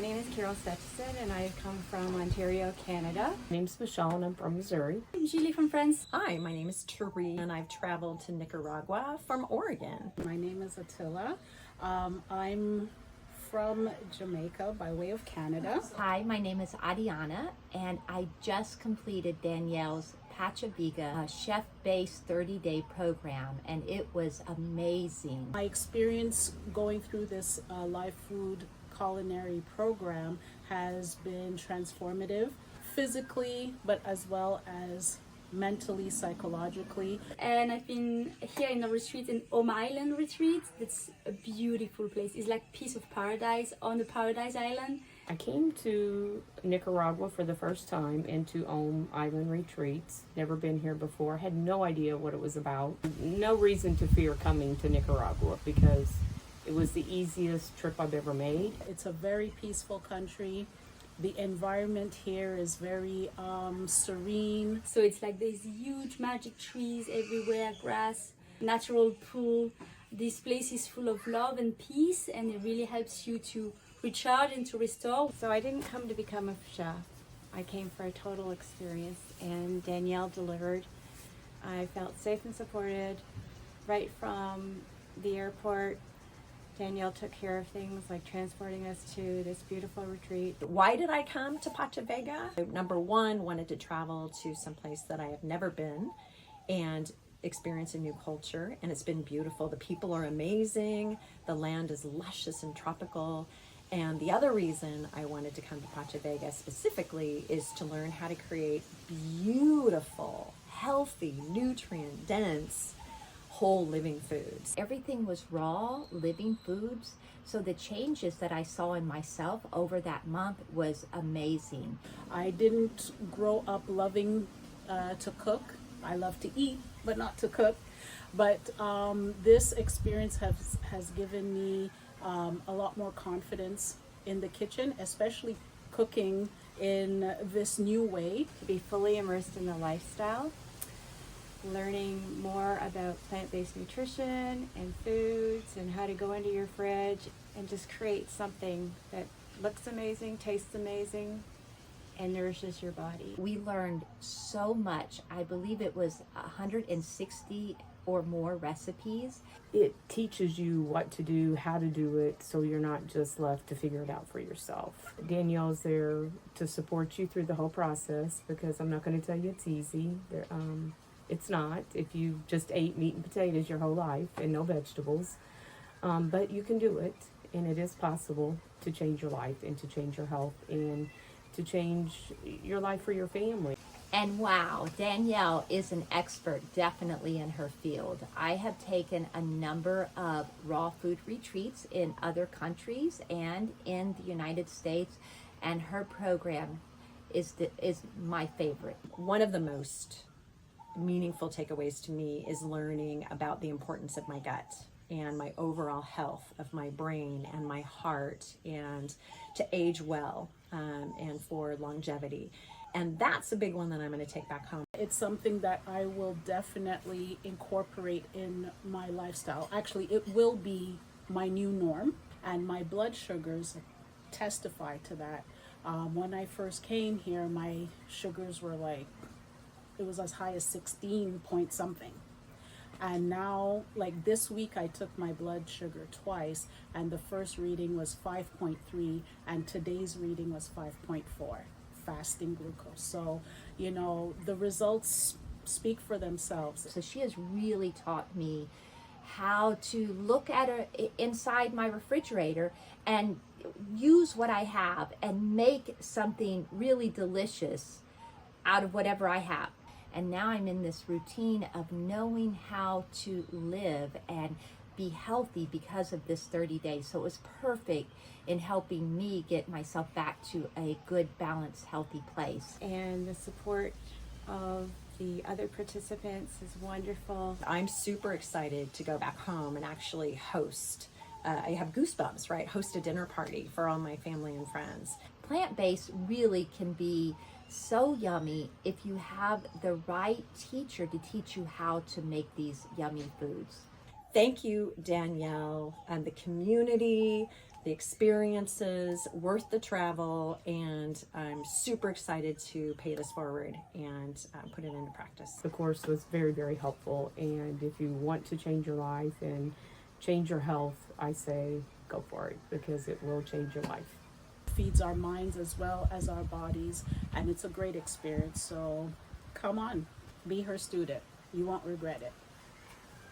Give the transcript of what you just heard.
My name is Carol Stetson and I come from Ontario, Canada. My name's Michelle and I'm from Missouri. I'm Julie from France. Hi, my name is Therese and I've traveled to Nicaragua from Oregon. My name is Attila. I'm from Jamaica by way of Canada. Hi, my name is Adiana and I just completed Danielle's Pachavega chef-based 30-day program and it was amazing. My experience going through this live food culinary program has been transformative, physically, but as well as mentally, psychologically. And I've been here in a retreat in Island retreat. It's a beautiful place. It's like a piece of paradise on the paradise island. I came to Nicaragua for the first time into Island retreats. Never been here before. Had no idea what it was about. No reason to fear coming to Nicaragua because it was the easiest trip I've ever made. It's a very peaceful country. The environment here is very serene. So it's like there's huge magic trees everywhere, grass, natural pool. This place is full of love and peace, and it really helps you to recharge and to restore. So I didn't come to become a chef. I came for a total experience, and Danielle delivered. I felt safe and supported right from the airport. Danielle took care of things like transporting us to this beautiful retreat. Why did I come to Pachavega? Number one, wanted to travel to someplace that I have never been and experience a new culture, and it's been beautiful. The people are amazing, the land is luscious and tropical, and the other reason I wanted to come to Pachavega specifically is to learn how to create beautiful, healthy, nutrient-dense, whole living foods. Everything was raw, living foods, so the changes that I saw in myself over that month was amazing. I didn't grow up loving to cook. I love to eat, but not to cook. But this experience has given me a lot more confidence in the kitchen, especially cooking in this new way. To be fully immersed in the lifestyle, learning more about plant-based nutrition and foods and how to go into your fridge and just create something that looks amazing, tastes amazing, and nourishes your body. We learned so much. I believe it was 160 or more recipes. It teaches you what to do, how to do it, so you're not just left to figure it out for yourself. Danielle's there to support you through the whole process because I'm not going to tell you it's easy. It's not if you just ate meat and potatoes your whole life and no vegetables. But you can do it, and it is possible to change your life and to change your health and to change your life for your family. And wow, Danielle is an expert definitely in her field. I have taken a number of raw food retreats in other countries and in the United States, and her program is my favorite. One of the most meaningful takeaways to me is learning about the importance of my gut and my overall health of my brain and my heart, and to age well and for longevity. And that's a big one that I'm going to take back home. It's something that I will definitely incorporate in my lifestyle. Actually, it will be my new norm, and my blood sugars testify to that. When I first came here, my sugars were like, it was as high as 16 point something. And now, like this week, I took my blood sugar twice, and the first reading was 5.3, and today's reading was 5.4, fasting glucose. So, you know, the results speak for themselves. So she has really taught me how to look at inside my refrigerator and use what I have and make something really delicious out of whatever I have. And now I'm in this routine of knowing how to live and be healthy because of this 30 days. So it was perfect in helping me get myself back to a good, balanced, healthy place. And the support of the other participants is wonderful. I'm super excited to go back home and actually host. I have goosebumps, right? Host a dinner party for all my family and friends. Plant-based really can be so yummy if you have the right teacher to teach you how to make these yummy foods. Thank you, Danielle, and the community, the experiences, worth the travel, and I'm super excited to pay this forward and put it into practice. The course was very, very helpful, and if you want to change your life and change your health, I say go for it, because it will change your life. Feeds our minds as well as our bodies, and it's a great experience. So come on, be her student. You won't regret it.